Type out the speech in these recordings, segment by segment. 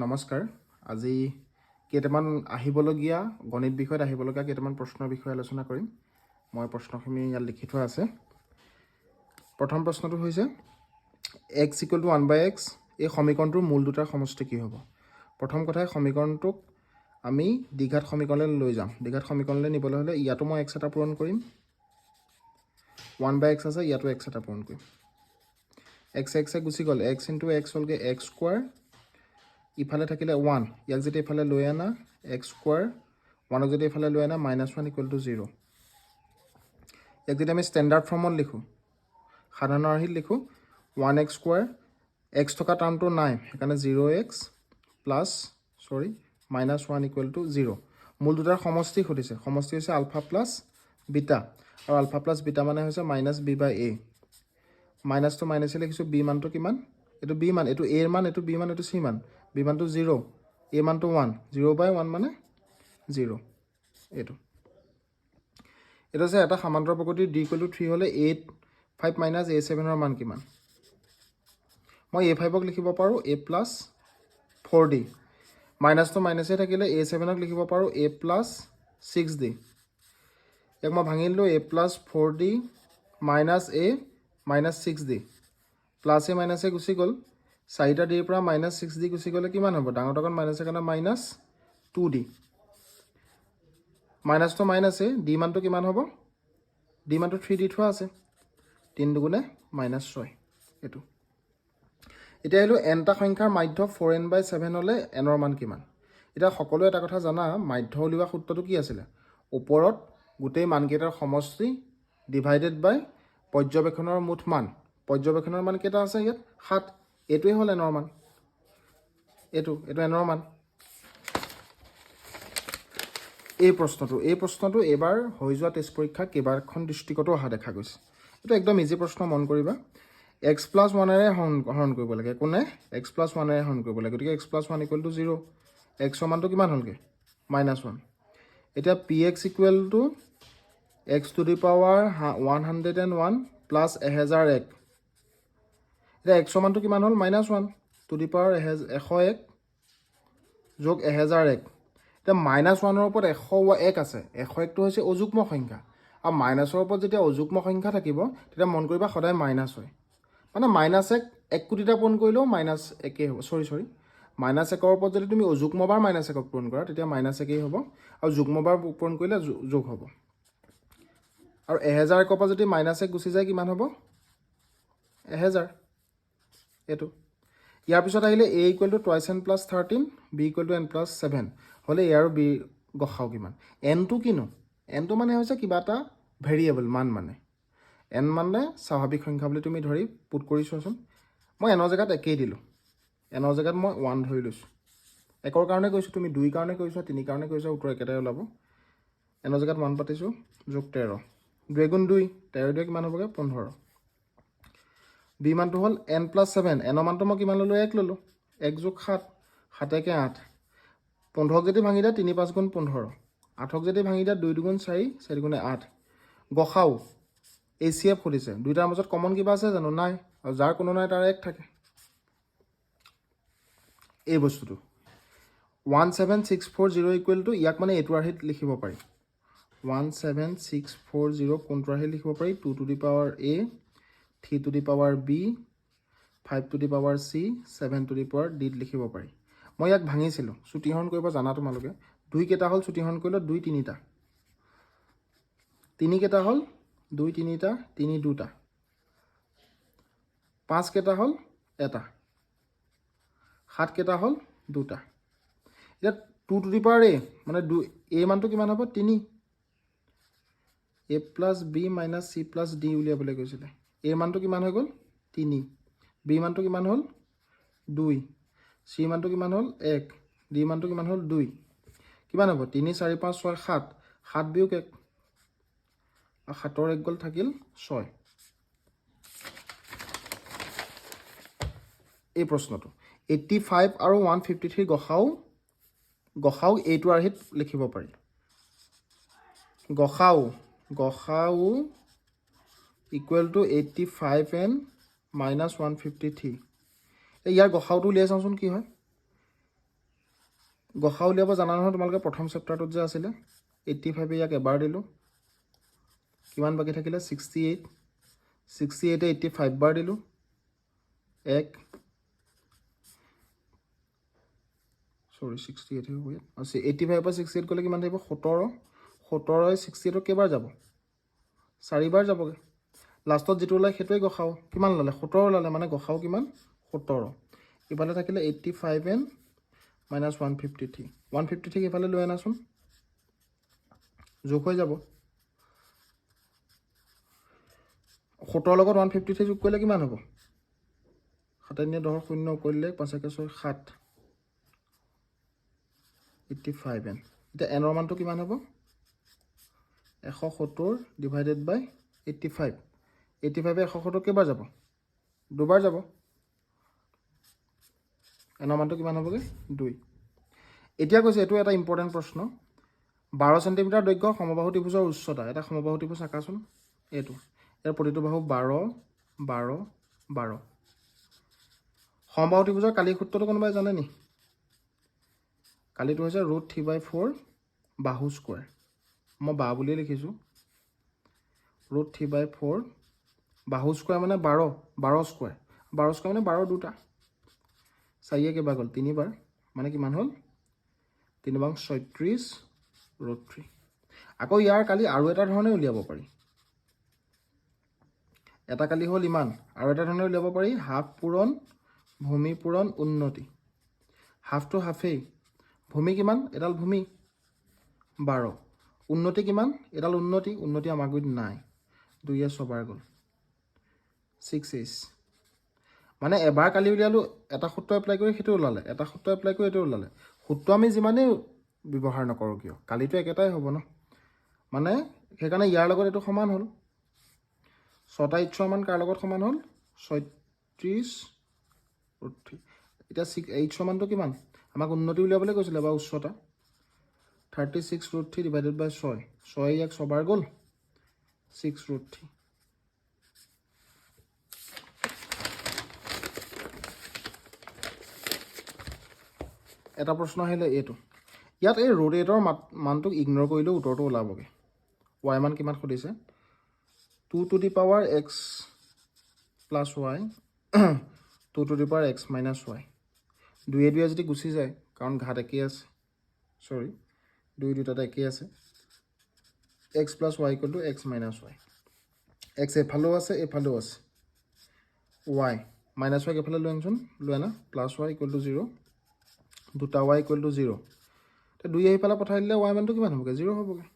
নমস্কাৰ। আজি কেইটামান আহিবলগীয়া গণিত বিষয়ত আহিবলগীয়া কেইটামান প্ৰশ্নৰ বিষয়ে আলোচনা কৰিম। মই প্ৰশ্নখিনি ইয়াত লিখি থোৱা আছে। প্ৰথম প্ৰশ্নটো হৈছে x = 1/x এই সমীকৰণটোৰ মূল দুটাৰ সমষ্টি কি হ'ব? প্ৰথম কথাই সমীকৰণটোক আমি দ্বিঘাত সমীকৰণলৈ লৈ যাম। দ্বিঘাত সমীকৰণলৈ নিবলৈ হ'লে ইয়াতো মই x এটা পূৰণ কৰিম, 1/x আছে, ইয়াতো x এটা পূৰণ কৰিম। x গুচি গ'ল, x × x হ'লগৈ x², ইফালে থাকিলে 1, ইয়াক যদি ইফালে লৈ আনা x², 1ক যদি ইফালে লৈ আনা -1 = 0। ইয়াক যদি আমি ষ্টেণ্ডাৰ্ড ফৰ্মত লিখোঁ, সাধাৰণ আৰ্হিত লিখোঁ, 1x², x থকা টাৰ্মটো নাই, সেইকাৰণে 0x -1 = 0। মূল দুটাৰ সমষ্টি সুধিছে, সমষ্টি হৈছে আলফা প্লাছ বিটা, আৰু আলফা প্লাছ বিটা মানে হৈছে -b/a। মাইনাছটো মাইনাছে লিখিছোঁ, b মানটো কিমান? এইটো b মান, এইটো a মান, এইটো b মান, এইটো c মান। b মানটো 0, a মানটো 1, 0/1 মানে 0। এইটো হৈছে এটা সমান্তৰাল প্ৰকৃতিৰ d = 3 হ'লে a5 - a7ৰ মান কিমান? মই a5ক লিখিব পাৰোঁ a + 4d, মাইনাছটো মাইনাছে থাকিলে a7ক লিখিব পাৰোঁ a + 6d। ইয়াক মই ভাঙি দিলোঁ, a + 4d - a - 6d, plus এ মাইনাছে গুচি গ'ল, 4টা ডিৰ পৰা -6d গুচি গ'লে কিমান হ'ব? ডাঙৰ টকাত মাইনাছে কাৰণে -2d, মাইনাছটো মাইনাছে, d মানটো কিমান হ'ব? d মানটো 3 দি থোৱা আছে, 3 দুগুণে -6। এইটো এতিয়া আহিলোঁ nটা সংখ্যাৰ মাধ্য 4n/7 হ'লে nৰ মান কিমান? এতিয়া সকলোৱে এটা কথা জানা, মাধ্য উলিওৱা সূত্ৰটো কি আছিলে? ওপৰত গোটেই মানকেইটাৰ সমষ্টি ডিভাইডেড বাই পৰ্যবেক্ষণৰ মুঠ মান। পৰ্যবেক্ষণৰ মান কেইটা আছে ইয়াত? 7। এইটোৱে হ'ল এনৰ মান, এইটো এনৰ মান। এই প্ৰশ্নটো এইবাৰ হৈ যোৱা টেষ্ট পৰীক্ষা কেইবাখন ডিষ্ট্ৰিক্টতো অহা দেখা গৈছে। এইটো একদম ইজি প্ৰশ্ন, মন কৰিবা। x + 1ৰে হৰণ কৰিব লাগে, কোনে? x + 1ৰে হৰণ কৰিব লাগে, গতিকে x + 1 = 0। x মানটো কিমান হ'লগৈ? -1। এতিয়া px = x⁻101 + 1001। এতিয়া x মানটো কিমান হ'ল? -1 101 যোগ 1001। এতিয়া -1ৰ ওপৰত 101 আছে, 101টো হৈছে অযুগ্ম সংখ্যা, আৰু মাইনাছৰ ওপৰত যেতিয়া অযুগ্ম সংখ্যা থাকিব তেতিয়া মন কৰিবা সদায় মাইনাছ হয়। মানে -1 1 কোটিটা পূৰণ কৰিলেও -1 হ'ব। -1ৰ ওপৰত যদি তুমি অযুগ্ম বাৰ -1ক পূৰণ কৰা তেতিয়া -1 হ'ব, আৰু যুগ্ম বাৰ পূৰণ কৰিলে যোগ হ'ব। আৰু 1001ৰ পৰা যদি -1 গুচি যায় কিমান হ'ব? 1000। এইটো ইয়াৰ পিছত আহিলে a = 2n + 13, b = n + 7 হ'লে a আৰু b গসাও কিমান? nটো কিনো? nটো মানে হৈছে কিবা এটা ভেৰিয়েবল মান, মানে n মানে স্বাভাৱিক সংখ্যা বুলি তুমি ধৰি পুট কৰি চোৱাচোন। মই এনৰ জেগাত একেই দিলোঁ, এনৰ জেগাত মই 1 ধৰি লৈছোঁ। 1ৰ কাৰণে কৈছোঁ, তুমি 2ৰ কাৰণে কৈছা, 3ৰ কাৰণে কৈছা, উত্তৰ একেটাই ওলাব। এনৰ জেগাত 1 পাতিছোঁ, যোগ 13, 2 × 2 13, 2 কিমান হ'বগৈ? 15। b মানটো হ'ল n + 7, এনৰ মানটো মই কিমান ল'লোঁ? 1 ল'লোঁ, 1 যোগ 7, 7 × 8, 15ক যদি ভাঙি দিয়া 3 × 5 = 15, 8ক যদি ভাঙি দিয়া 2 × 2 = 4, 4 × 8। গসাও HCF সুধিছে, দুইটাৰ মাজত কমন কিবা আছে জানো? নাই, আৰু যাৰ কোনো নাই তাৰ 1 থাকে। এই বস্তুটো 17640 ইয়াক মানে এইটো আৰ্হিত লিখিব পাৰি। 17640 কোনটো আৰ্হিত লিখিব পাৰি? 2⁴a, 3⁵b, 5⁵c, 7⁴d লিখিব পাৰি। মই ইয়াক ভাঙিছিলোঁ, চুটিহৰণ কৰিব জানা তোমালোকে। 2 কেইটা হ'ল? চুটিহৰণ কৰিলে 2 তিনিটা, 3 কেইটা হ'ল? 2 তিনিটা, 3 দুটা, 5 কেইটা হ'ল? এটা, 7 কেইটা হ'ল? দুটা। এতিয়া 2⁴a মানে a মানটো কিমান হ'ব? 3। a + b - c + d উলিয়াবলৈ কৈছিলে, a মানটো কিমান হৈ গ'ল? 3, b মানটো কিমান হ'ল? 2, c মানটো কিমান হ'ল? 1, d মানটো কিমান হ'ল? 2। কিমান হ'ব? 3 4 5 6 7, 7 বিয়োগ 1, আৰু 7ৰ 1 গ'ল, থাকিল 6। এই প্ৰশ্নটো 85 আৰু 153 গসাও এইটো আৰ্হিত লিখিব পাৰি। গসাও = 85n - 153। ইয়াৰ গসাওটো উলিয়াই চাওঁচোন কি হয়। গসা উলিয়াব জানা নহয় তোমালোকে প্ৰথম চেপ্টাৰটোত যে আছিলে 85 ইয়াক এবাৰ দিলোঁ কিমান বাকী থাকিলে 68 68 85 বাৰ দিলোঁ 1 সৰি 68 হ'ব ইয়াত 85 পৰা 68 গ'লে কিমান থাকিব 17 17 68 কেইবাৰ যাব 4 বাৰ যাবগৈ লাষ্টত যিটো ওলায় সেইটোৱে গসাও কিমান ল'লে 17 ল'লে মানে গসাও কিমান 17 ইফালে থাকিলে 85 এণ্ড মাইনাছ 153 153 ইফালে লৈ আনাচোন যোগ হৈ যাব 17 লগত 153 যোগ কৰিলে কিমান হ'ব 7 10 0 কৰিলে 5 6 7 85 এন এতিয়া এনৰ মানটো কিমান হ'ব 170 ডিভাইডেড বাই 85 85 170 কেইবাৰ যাব দুবাৰ যাব এনৰ মানটো কিমান হ'বগৈ 2 এতিয়া কৈছে এইটো এটা ইম্পৰ্টেণ্ট প্ৰশ্ন 12 সেন্টিমিটাৰ দৈৰ্ঘ্য সমবাহু ত্ৰিভুজৰ উচ্চতা এটা সমবাহু ত্ৰিভুজ আঁকাচোন এইটো ইয়াৰ প্ৰতিটো বাহু 12 12 12 সমবাহু ত্ৰিভুজৰ কালি সূত্ৰটো কোনোবাই জানে নি কালিটো হৈছে √3/4 বাহু স্কোৱাৰ মই বা বুলিয়ে লিখিছোঁ √3/4 বাহু স্কোৱাৰ মানে 12 12 স্কোৱাৰ 12 স্কোৱাৰ মানে 12 দুটা 4 কেইবাৰ গ'ল 3 বাৰ মানে কিমান হ'ল 3 বাং 36 √3 আকৌ ইয়াৰ কালি আৰু এটা ধৰণে উলিয়াব পাৰি এটা কালি হ'ল ইমান আৰু এটা ধৰণে উলিয়াব পাৰি হাফ পূৰণ ভূমি পূৰণ উন্নতি হাফটো হাফেই ভূমি কিমান এডাল ভূমি 12 উন্নতি কিমান এডাল উন্নতি উন্নতি আমাৰ গুৰিত নাই 2 ছবাৰ গ'ল 6h মানে এবাৰ কালি উলিয়ালোঁ এটা সূত্ৰ এপ্লাই কৰি সেইটো ওলালে এটা সূত্ৰ এপ্লাই কৰি এইটো ওলালে সূত্ৰ আমি যিমানেই ব্যৱহাৰ নকৰোঁ কিয় কালিটো একেটাই হ'ব ন মানে সেইকাৰণে ইয়াৰ লগত এইটো সমান হ'ল 6টা ইচ্ছৰ মান কাৰ লগত সমান হ'ল 36 √3 এতিয়া এইচৰ মানটো কিমান আমাক উন্নতি উলিয়াবলৈ কৈছিলে বা উচ্চতা 36 √3 ডিভাইডেড বাই 6 6 ইয়াক ছবাৰ গ'ল 6 √3 এটা প্ৰশ্ন আহিলে এইটো ইয়াত এই √8ৰ মানটোক ইগন'ৰ কৰিলেও উত্তৰটো ওলাবগৈ y মান কিমান সুধিছে 2 to the power x plus y 2 to the power x minus y 2 যদি গুচি যায় কাৰণ ঘাত একেই আছে সৰি 2 দুটাতে একেই আছে x plus y equal to x minus y x এফালেও আছে এফালেও আছে y minus y এফালে লৈ আনচোন লৈ আনা plus y equal to 0 দুটা y equal to 0 তে 2 এইফালে পঠাই দিলে y মানটো কিমান হ'বগৈ 0 হ'বগৈ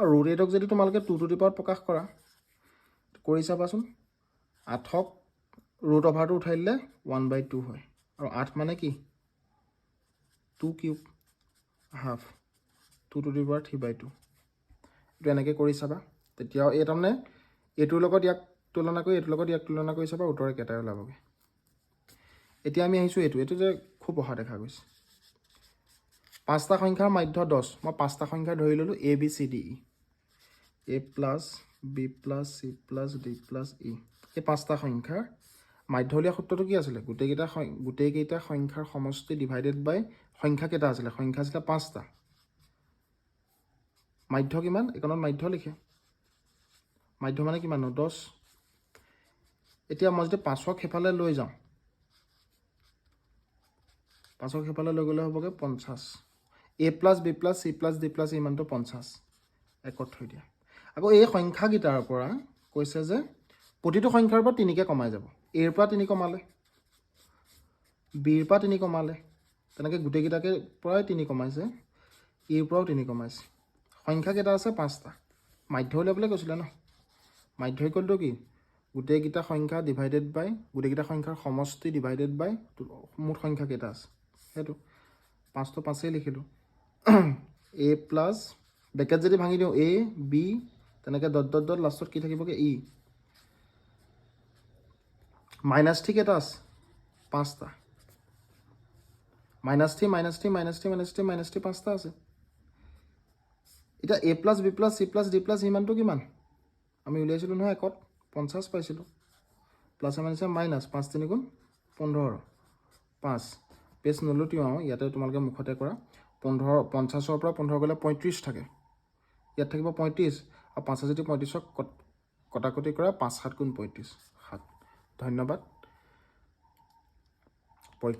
আৰু √8ক যদি তোমালোকে 2 to the power প্ৰকাশ কৰা কৰি চাবাচোন 8ক √ওভাৰটো উঠাই দিলে 1/2 হয় আৰু 8 মানে কি 2 cube half 2 to the power 3/2 এইটো এনেকৈ কৰি চাবা তেতিয়াও এই তাৰমানে এইটোৰ লগত ইয়াক তুলনা কৰি এইটোৰ লগত ইয়াক তুলনা কৰি চাবা উত্তৰ একেটাই ওলাবগৈ এতিয়া আমি আহিছোঁ এইটো যে খুব অহা দেখা গৈছে 5টা সংখ্যাৰ মাধ্য 10 মই 5টা সংখ্যা ধৰি ল'লোঁ a b c d e a plus b plus c plus d plus e এই 5টা সংখ্যাৰ মাধ্য উলিওৱা সূত্ৰটো কি আছিলে গোটেইকেইটা সংখ্যাৰ সমষ্টি ডিভাইডেড বাই সংখ্যা কেইটা আছিলে সংখ্যা আছিলে 5টা মাধ্য কিমান এইকণত মাধ্য লিখে মাধ্য মানে কিমান 10 এতিয়া মই যদি 5ক সেইফালে লৈ যাওঁ 5ক সেইফালে লৈ গ'লে হ'বগৈ 50 a plus b plus c plus d plus e মানটো 50 একত থৈ দিয়া আকৌ এই সংখ্যাকেইটাৰ পৰা কৈছে যে প্ৰতিটো সংখ্যাৰ পৰা 3কে কমাই যাব a ৰ পৰা 3 কমালে b ৰ পৰা 3 কমালে তেনেকৈ গোটেইকেইটাকে পৰাই 3 কমাইছে e ৰ পৰাও 3 কমাইছে সংখ্যা কেইটা আছে 5টা মাধ্য উলিয়াবলৈ কৈছিলে ন মাধ্য ইকুৱেলটো কি গোটেইকেইটা সংখ্যা ডিভাইডেড বাই গোটেইকেইটা সংখ্যাৰ সমষ্টি ডিভাইডেড বাই মুঠ সংখ্যা কেইটা আছে সেইটো 5টো 5এই লিখিলোঁ a প্লাছ ব্ৰেকেট যদি ভাঙি দিওঁ a b তেনেকৈ ডট ডট ডট লাষ্টত কি থাকিবগৈ e মাইনাছ থ্ৰী কেইটা আছে 5টা -3 -3 -3 -3 5টা আছে এতিয়া a plus b plus c plus d plus e মানটো কিমান আমি উলিয়াইছিলোঁ নহয় একত 50 পাইছিলোঁ প্লাছ মাইনাছ মাইনাছ 5 3 গুণ 15 5 পেজ নলুটিও আৰু ইয়াতে তোমালোকে মুখতে কৰা 50ৰ পৰা 15 গ'লে 35 থাকে ইয়াত থাকিব 35 আৰু 5 যদি 35ক কটাকটি কৰা 5 7 গুণ 35 7 ধন্যবাদ পৰীক্ষা